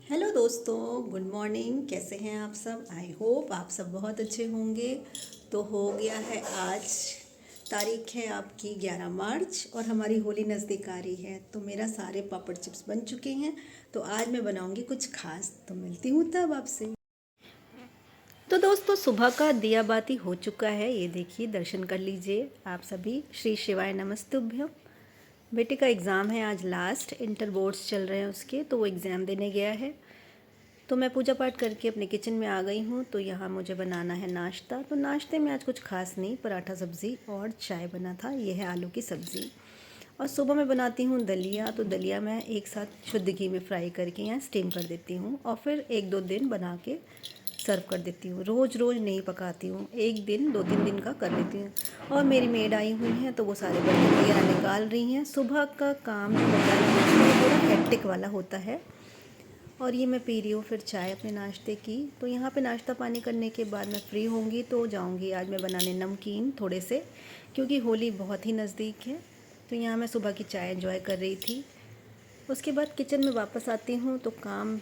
Hello दोस्तों, good morning. कैसे हैं आप सब? आई होप आप सब बहुत अच्छे होंगे। तो हो गया है आज, तारीख है आपकी 11 मार्च और हमारी होली नज़दीक आ रही है। तो मेरा सारे पापड़ चिप्स बन चुके हैं। तो आज मैं बनाऊंगी कुछ खास, तो मिलती हूँ तब आपसे। तो दोस्तों, सुबह का दिया बाती हो चुका है। ये देखिए, दर्शन कर लीजिए आप सभी। श्री शिवाय नमस्तुभ्यम। बेटे का एग्ज़ाम है आज, लास्ट इंटर बोर्ड्स चल रहे हैं उसके, तो वो एग्ज़ाम देने गया है। तो मैं पूजा पाठ करके अपने किचन में आ गई हूँ। तो यहाँ मुझे बनाना है नाश्ता। तो नाश्ते में आज कुछ खास नहीं, पराठा सब्ज़ी और चाय बना था। ये है आलू की सब्ज़ी। और सुबह मैं बनाती हूँ दलिया। तो दलिया मैं एक साथ शुद्ध घी में फ्राई करके या स्टीम कर देती हूँ और फिर एक दो दिन बना के सर्व कर देती हूँ। रोज़ रोज़ नहीं पकाती हूँ, एक दिन 2-3 दिन का कर लेती हूँ। और मेरी मेड आई हुई हैं तो वो सारे बर्तन वगैरह निकाल रही हैं। सुबह का काम जो होता है वो थोड़ा हेक्टिक वाला होता है। और ये मैं पी रही हूँ फिर चाय अपने नाश्ते की। तो यहाँ पे नाश्ता पानी करने के बाद मैं फ्री होंगी तो जाऊँगी आज मैं बनाने नमकीन थोड़े से, क्योंकि होली बहुत ही नज़दीक है। तो यहाँ मैं सुबह की चाय एंजॉय कर रही थी। उसके बाद किचन में वापस आती हूँ तो काम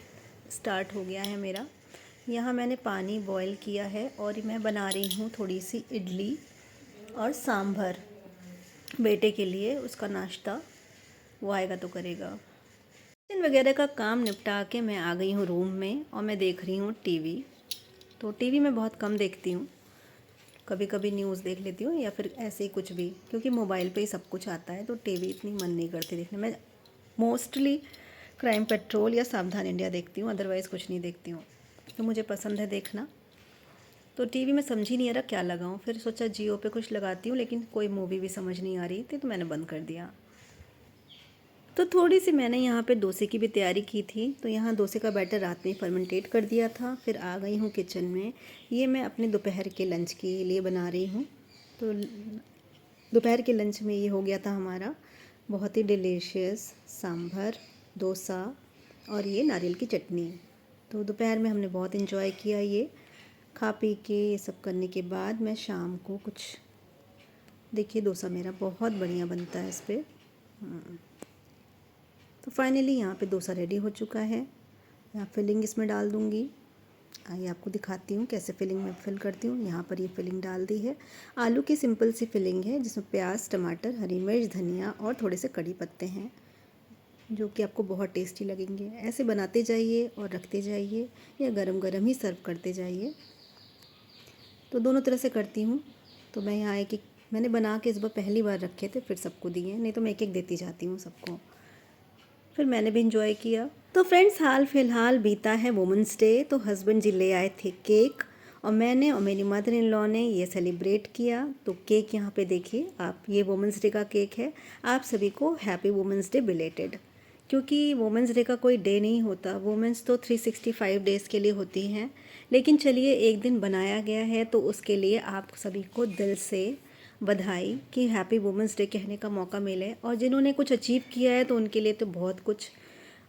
स्टार्ट हो गया है मेरा। यहाँ मैंने पानी बॉयल किया है और मैं बना रही हूँ थोड़ी सी इडली और सांभर बेटे के लिए। उसका नाश्ता वो आएगा तो करेगा। किचन वगैरह का काम निपटा के मैं आ गई हूँ रूम में और मैं देख रही हूँ टीवी। तो टीवी मैं बहुत कम देखती हूँ, कभी कभी न्यूज़ देख लेती हूँ या फिर ऐसे ही कुछ भी, क्योंकि मोबाइल पे ही सब कुछ आता है तो टीवी इतनी मन नहीं करती देखने में। मोस्टली क्राइम पेट्रोल या सावधान इंडिया देखती हूँ, अदरवाइज़ कुछ नहीं देखती हूँ। तो मुझे पसंद है देखना। तो टीवी में समझ ही नहीं आ रहा क्या लगाऊँ, फिर सोचा जियो पे कुछ लगाती हूँ, लेकिन कोई मूवी भी समझ नहीं आ रही थी तो मैंने बंद कर दिया। तो थोड़ी सी मैंने यहाँ पे डोसे की भी तैयारी की थी। तो यहाँ डोसे का बैटर रात में फर्मेंटेट कर दिया था। फिर आ गई हूँ किचन में। ये मैं अपने दोपहर के लंच के लिए बना रही हूँ। तो दोपहर के लंच में ये हो गया था हमारा बहुत ही डिलीशियस सांभर, डोसा और ये नारियल की चटनी। तो दोपहर में हमने बहुत इन्जॉय किया। ये खा पी के ये सब करने के बाद मैं शाम को कुछ, देखिए डोसा मेरा बहुत बढ़िया बनता है इस पर। तो फाइनली यहाँ पे डोसा रेडी हो चुका है। मैं फिलिंग इसमें डाल दूँगी। आइए आपको दिखाती हूँ कैसे फिलिंग में फिल करती हूँ। यहाँ पर ये फिलिंग डाल दी है। आलू की सिंपल सी फिलिंग है जिसमें प्याज, टमाटर, हरी मिर्च, धनिया और थोड़े से कड़ी पत्ते हैं, जो कि आपको बहुत टेस्टी लगेंगे। ऐसे बनाते जाइए और रखते जाइए या गरम गरम ही सर्व करते जाइए। तो दोनों तरह से करती हूँ। तो मैं यहाँ एक मैंने बना के इस बार पहली बार रखे थे, फिर सबको दिए, नहीं तो मैं एक एक देती जाती हूँ सबको। फिर मैंने भी इंजॉय किया। तो फ्रेंड्स, हाल फिलहाल बीता है वुमेंस डे। तो हस्बैंड जी ले आए थे केक और मैंने और मेरी मदर इन लॉ ने ये सेलिब्रेट किया। तो केक यहाँ पे देखिए आप, ये वुमेंस डे का केक है। आप सभी को हैप्पी वुमेंस डे बिलेटेड, क्योंकि वुमेंस डे का कोई डे नहीं होता। वुमेंस तो 365 डेज़ के लिए होती हैं, लेकिन चलिए एक दिन बनाया गया है तो उसके लिए आप सभी को दिल से बधाई कि हैप्पी वुमेंस डे कहने का मौका मिले। और जिन्होंने कुछ अचीव किया है तो उनके लिए तो बहुत कुछ,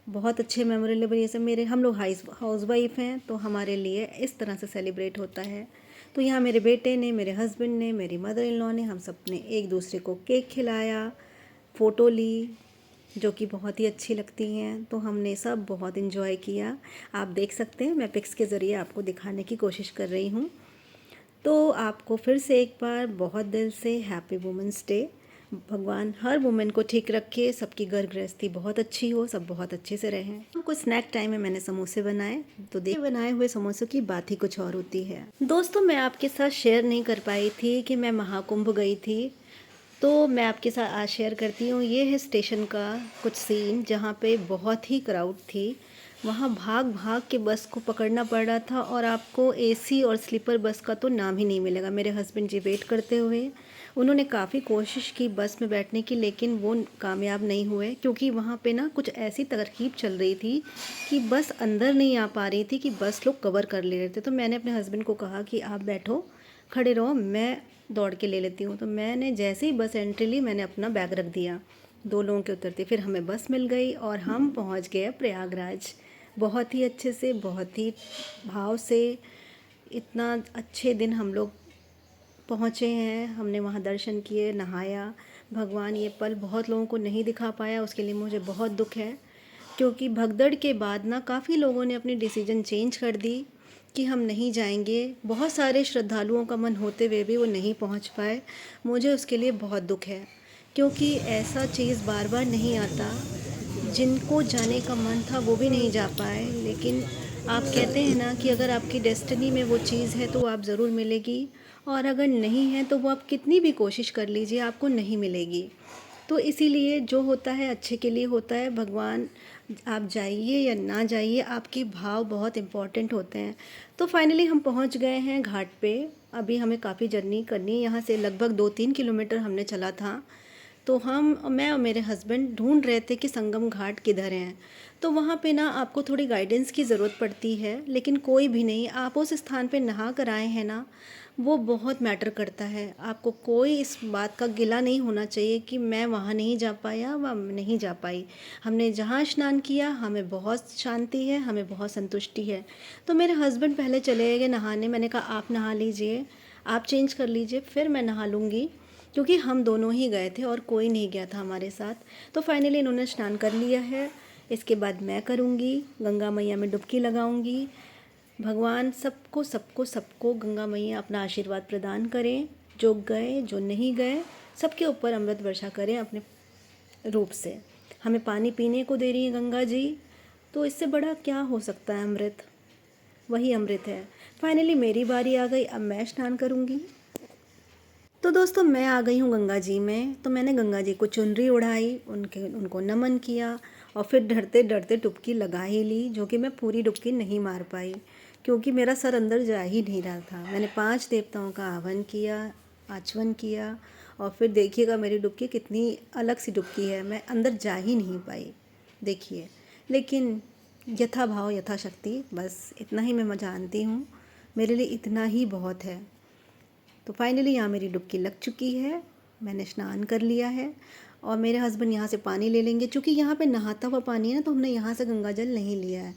बहुत अच्छे मेमोरेबल। ये सब मेरे, हम लोग हाउस वाइफ हैं तो हमारे लिए इस तरह से सेलिब्रेट होता है। तो यहाँ मेरे बेटे ने, मेरे हस्बैंड ने, मेरी मदर इन लॉ ने, हम सब ने एक दूसरे को केक खिलाया, फ़ोटो ली जो कि बहुत ही अच्छी लगती हैं। तो हमने सब बहुत इन्जॉय किया। आप देख सकते हैं, मैं पिक्स के ज़रिए आपको दिखाने की कोशिश कर रही हूँ। तो आपको फिर से एक बार बहुत दिल से हैप्पी वुमेंस डे। भगवान हर वुमेन को ठीक रखे, सबकी घर गृहस्थी बहुत अच्छी हो, सब बहुत अच्छे से रहें। कुछ स्नैक टाइम में मैंने समोसे बनाए। तो देख, बनाए हुए समोसों की बात ही कुछ और होती है। दोस्तों, मैं आपके साथ शेयर नहीं कर पाई थी कि मैं महाकुंभ गई थी। तो मैं आपके साथ आज शेयर करती हूँ। ये है स्टेशन का कुछ सीन जहाँ पे बहुत ही क्राउड थी। वहाँ भाग भाग के बस को पकड़ना पड़ रहा था और आपको एसी और स्लीपर बस का तो नाम ही नहीं मिलेगा। मेरे हस्बैंड जी वेट करते हुए, उन्होंने काफ़ी कोशिश की बस में बैठने की, लेकिन वो कामयाब नहीं हुए, क्योंकि वहाँ पे ना कुछ ऐसी तरकीब चल रही थी कि बस अंदर नहीं आ पा रही थी, कि बस लोग कवर कर ले रहे थे। तो मैंने अपने हस्बैंड को कहा कि आप बैठो, खड़े रहो, मैं दौड़ के ले लेती हूँ। तो मैंने जैसे ही बस एंट्री ली, मैंने अपना बैग रख दिया, दो लोगों के उतरते फिर हमें बस मिल गई और हम पहुँच गए प्रयागराज। बहुत ही अच्छे से, बहुत ही भाव से, इतना अच्छे दिन हम लोग पहुँचे हैं। हमने वहाँ दर्शन किए, नहाया। भगवान ये पल बहुत लोगों को नहीं दिखा पाया, उसके लिए मुझे बहुत दुख है। क्योंकि भगदड़ के बाद ना काफ़ी लोगों ने अपनी डिसीजन चेंज कर दी कि हम नहीं जाएंगे। बहुत सारे श्रद्धालुओं का मन होते हुए भी वो नहीं पहुंच पाए। मुझे उसके लिए बहुत दुख है, क्योंकि ऐसा चीज़ बार बार नहीं आता। जिनको जाने का मन था वो भी नहीं जा पाए। लेकिन आप कहते हैं ना कि अगर आपकी डेस्टिनी में वो चीज़ है तो वो आप ज़रूर मिलेगी, और अगर नहीं है तो वो आप कितनी भी कोशिश कर लीजिए आपको नहीं मिलेगी। तो इसीलिए जो होता है अच्छे के लिए होता है। भगवान, आप जाइए या ना जाइए, आपके भाव बहुत इम्पोर्टेंट होते हैं। तो फाइनली हम पहुंच गए हैं घाट पे। अभी हमें काफ़ी जर्नी करनी है, यहाँ से लगभग 2-3 किलोमीटर हमने चला था। तो मैं और मेरे हस्बैंड ढूंढ रहे थे कि संगम घाट किधर हैं। तो वहाँ पे ना आपको थोड़ी गाइडेंस की ज़रूरत पड़ती है, लेकिन कोई भी नहीं, आप उस स्थान पे नहा कर आए हैं ना, वो बहुत मैटर करता है। आपको कोई इस बात का गिला नहीं होना चाहिए कि मैं वहाँ नहीं जा पाया व नहीं जा पाई। हमने जहाँ स्नान किया हमें बहुत शांति है, हमें बहुत संतुष्टि है। तो मेरे हस्बैंड पहले चले गए नहाने। मैंने कहा आप नहा लीजिए, आप चेंज कर लीजिए, फिर मैं नहा लूँगी, क्योंकि हम दोनों ही गए थे और कोई नहीं गया था हमारे साथ। तो फाइनली इन्होंने स्नान कर लिया है। इसके बाद मैं करूँगी, गंगा मैया में डुबकी लगाऊँगी। भगवान सबको सबको सबको गंगा मैया अपना आशीर्वाद प्रदान करें। जो गए जो नहीं गए सबके ऊपर अमृत वर्षा करें अपने रूप से। हमें पानी पीने को दे रही है गंगा जी, तो इससे बड़ा क्या हो सकता है। अमृत वही अमृत है। फाइनली मेरी बारी आ गई, अब मैं स्नान करूँगी। तो दोस्तों मैं आ गई हूँ गंगा जी में। तो मैंने गंगा जी को चुनरी उड़ाई, उनको नमन किया, और फिर डरते डरते डुबकी लगा ही ली, जो कि मैं पूरी डुबकी नहीं मार पाई क्योंकि मेरा सर अंदर जा ही नहीं रहा था। मैंने 5 देवताओं का आह्वान किया, आचमन किया, और फिर देखिएगा मेरी डुबकी कितनी अलग सी डुबकी है, मैं अंदर जा ही नहीं पाई, देखिए। लेकिन यथा भाव यथा शक्ति, बस इतना ही मैं जानती हूँ, मेरे लिए इतना ही बहुत है। तो फाइनली यहाँ मेरी डुबकी लग चुकी है, मैंने स्नान कर लिया है, और मेरे हस्बैंड यहाँ से पानी ले लेंगे। चूँकि यहाँ पे नहाता हुआ पानी है ना, तो हमने यहाँ से गंगा जल नहीं लिया है।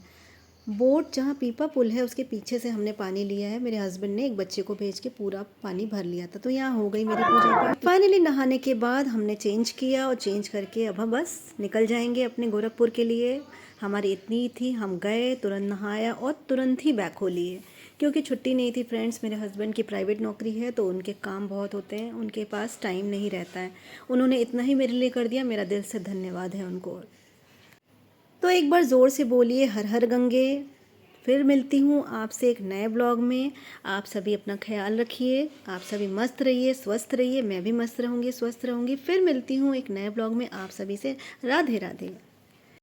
बोट जहाँ पीपा पुल है उसके पीछे से हमने पानी लिया है। मेरे हस्बैंड ने एक बच्चे को भेज के पूरा पानी भर लिया था। तो यहाँ हो गई मेरी पूजा पाठ। फाइनली नहाने के बाद हमने चेंज किया, और चेंज करके अब हम बस निकल जाएंगे अपने गोरखपुर के लिए। हमारी इतनी थी, हम गए, तुरंत नहाया और तुरंत ही बैग हो लिए, क्योंकि छुट्टी नहीं थी फ्रेंड्स। मेरे हस्बैंड की प्राइवेट नौकरी है, तो उनके काम बहुत होते हैं, उनके पास टाइम नहीं रहता है। उन्होंने इतना ही मेरे लिए कर दिया, मेरा दिल से धन्यवाद है उनको। तो एक बार ज़ोर से बोलिए हर हर गंगे। फिर मिलती हूँ आपसे एक नए ब्लॉग में। आप सभी अपना ख्याल रखिए, आप सभी मस्त रहिए, स्वस्थ रहिए। मैं भी मस्त रहूँगी, स्वस्थ रहूँगी। फिर मिलती हूँ एक नए ब्लॉग में आप सभी से। राधे राधे।